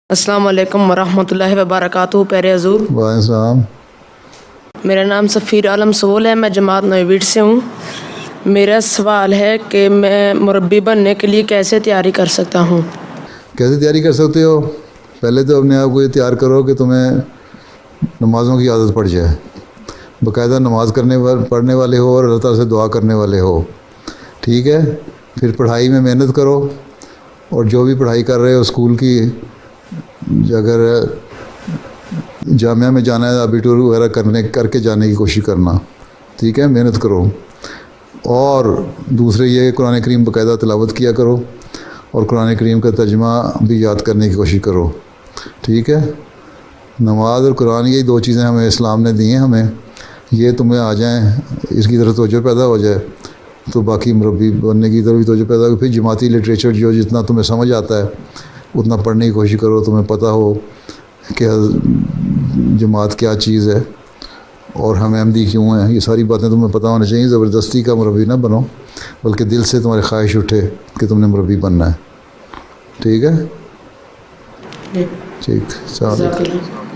السلام علیکم ورحمۃ اللہ وبرکاتہ۔ پیارے حضور، وعلیکم السلام۔ میرا نام سفیر عالم سول ہے، میں جماعت نویڈ سے ہوں۔ میرا سوال ہے کہ میں مربی بننے کے لیے کیسے تیاری کر سکتا ہوں؟ کیسے تیاری کر سکتے ہو؟ پہلے تو اپنے آپ کو یہ تیار کرو کہ تمہیں نمازوں کی عادت پڑ جائے، باقاعدہ نماز پڑھنے والے ہو اور اللہ تعالیٰ سے دعا کرنے والے ہو، ٹھیک ہے؟ پھر پڑھائی میں محنت کرو، اور جو بھی پڑھائی کر رہے ہو اسکول کی، اگر جامعہ میں جانا ہے ابیٹور وغیرہ کر کے جانے کی کوشش کرنا، ٹھیک ہے؟ محنت کرو۔ اور دوسرے یہ قرآن کریم باقاعدہ تلاوت کیا کرو، اور قرآن کریم کا ترجمہ بھی یاد کرنے کی کوشش کرو، ٹھیک ہے؟ نماز اور قرآن یہی دو چیزیں ہمیں اسلام نے دی ہیں، ہمیں یہ تمہیں آ جائیں، اس کی طرف توجہ پیدا ہو جائے تو باقی مربی بننے کی طرف بھی توجہ پیدا ہو۔ پھر جماعتی لٹریچر جو جتنا تمہیں سمجھ آتا ہے اتنا پڑھنے کی کوشش کرو، تمہیں پتہ ہو کہ جماعت کیا چیز ہے اور ہم احمدی کیوں ہیں، یہ ساری باتیں تمہیں پتہ ہونا چاہیے۔ زبردستی کا مربی نہ بنو، بلکہ دل سے تمہاری خواہش اٹھے کہ تم نے مربی بننا ہے، ٹھیک ہے؟ ٹھیک، السلام علیکم۔